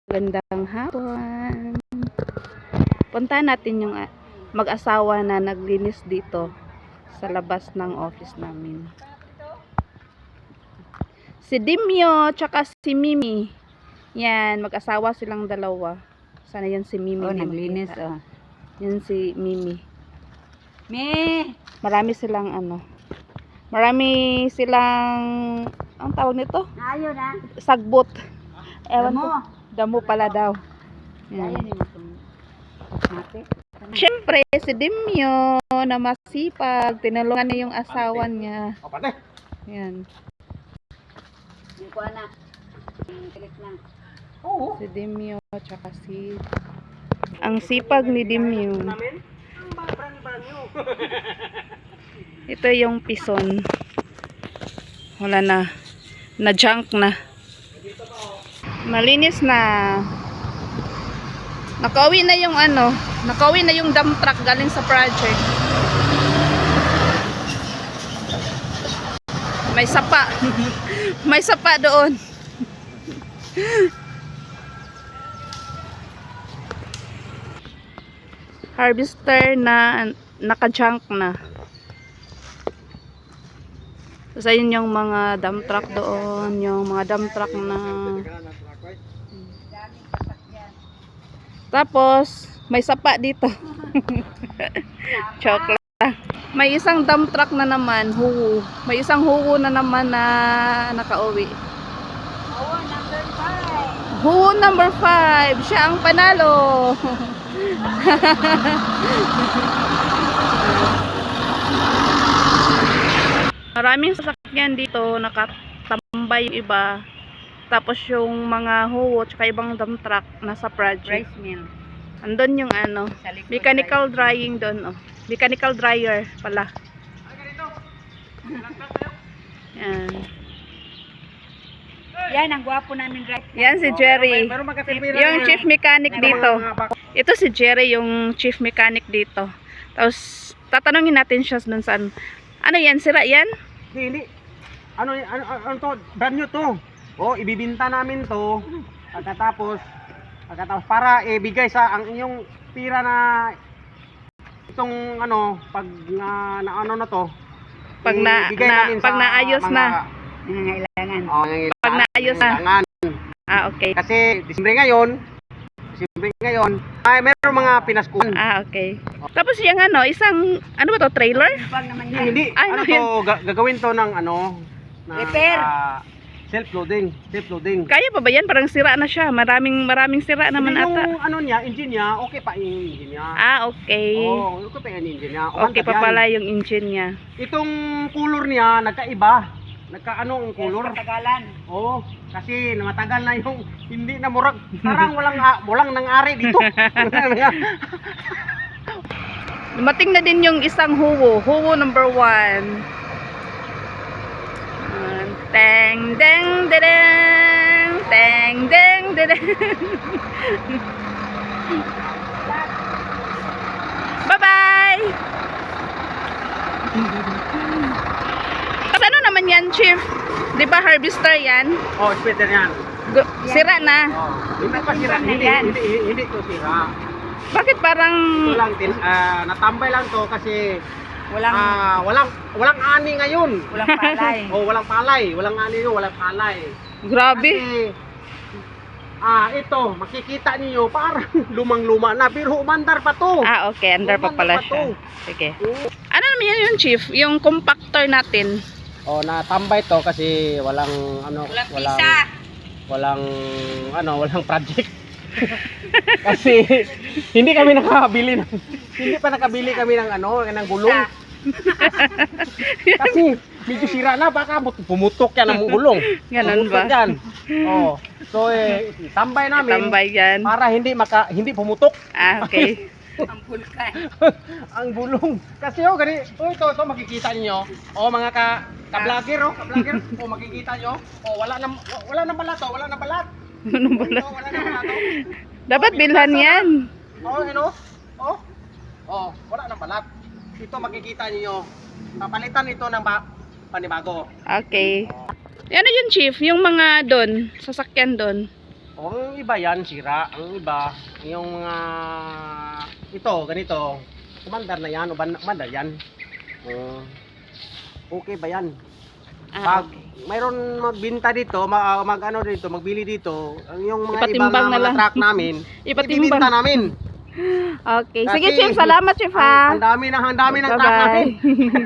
Magandang hapon. Punta natin yung mag-asawa na naglinis dito sa labas ng office namin. Si Dimyo tsaka si Mimi. Yan, mag-asawa silang dalawa. Sana yan si Mimi. Oh, naglinis makita. Yan si Mimi. Marami silang ang tawag nito? Ayaw na. Sagbot. Ewan Damo. ko. Damo pala daw. Yan. Ayaw nila itong mate. Siyempre, si Dimyo na masipag, tinulungan niya yung asawa niya. Yan. Hindi ko anak. Tilit lang. Si Dimyo, tsaka si... Ang sipag ni Dimyo. Ito yung pison. Wala na. Na-junk na. Malinis na. Nakauwi na yung nakauwi na yung dump truck galing sa project. May sapa. May sapa doon. Harvester na naka-junk na. So, yun yung mga dump truck doon, yung mga dump truck na tapos may sapa dito. Joke lang. May isang dump truck na naman, huwo. May isang huwo na naman na nakauwi. Huwo number 5. Siya ang panalo. Maraming sasakyan dito, nakatambay yung iba. Tapos yung mga huwo tsaka ibang dump truck nasa project. Rice mill. Andun yung mechanical drying doon, oh. Mechanical dryer pala. Yan. Yan, ang gwapo namin rice. Yan si Jerry. Yung chief mechanic dito. Ito si Jerry, yung chief mechanic dito. Tapos tatanungin natin siya dun saan. Ano yan? Sira yan? Hindi. Ano to? Brand new to. Oh, ibibinta namin to. Pagkatapos para ibigay sa ang inyong pira na itong pag na to. Pag naayos na. Nangangailangan. Oh, Pag naayos na. Okay. Kasi Disyembre ngayon, ay meron mga pinaskuhan. Okay. Tapos yung isang ba to, trailer? Pag naman yan. Hindi. Ay, To, gagawin to ng Repair. Self-loading. Kaya pa ba yan? Parang sira na siya. Maraming sira naman Hindi, ata. yung engine niya, okay pa yung engine niya. Okay. Oh, okay pa yung engine niya. Okay pa pala yung engine niya. Itong color niya, nagkaiba. Ang color. Katagalan. Oo, kasi matagal na yung hindi na murag. Parang walang nang-ari dito. Dumating na din yung isang huwo. Huwo number 1. Teng deng dedeng. Teng deng dedeng. Bye-bye. Ano naman yan, Chief? Di ba harvester yan? Oh, splitter yan. Sira na. Oh, hindi pa sira. Hindi to sira. Bakit parang Ito lang, natambay lang to kasi Walang walang ani ngayon. walang palay. Oh, walang palay. Walang ani yun, walang palay. grabe? Kasi, ito, makikita niyo parang lumang-luma na, pero umandar pa to. Okay, under pa pala siya. Sige. Ano naman yan yung Chief? Yung compactor natin. Oh, natambay to kasi walang walang project. Kasi hindi pa nakabili kami ng gulong. Kasi medyo sira na, baka pumutok yan ang gulong. Ganun ba? Pumutok yan. Oh. So tambay namin Tambay yan. para hindi pumutok Okay. Ang pulkan. ang gulong. Kasi ito makikita niyo. Oh, mga ka-vlogger, makikita niyo. Oh, wala nang balat, wala nang balat. Ano ba na? Wala nang balat. Dapat bilhan yan. Wala nang balat. Ito makikita niyo. Papalitan ito ng panibago. Okay. Ano yun, Chief? Yung mga doon, sasakyan doon. O, ang iba yan, sira. Ang iba, yung mga, ito, ganito. Kumandar na yan, o mandar yan. Okay ba yan? Pag mayroon magbinta dito, ano dito, magbili dito, yung mga ibang Ipatimbang na mga lang. truck namin, Ipatimbang. ibibinta namin. Okay. Sige, Kasi Chief. Salamat, Chief, ha? Ang dami ng truck namin. Bye-bye.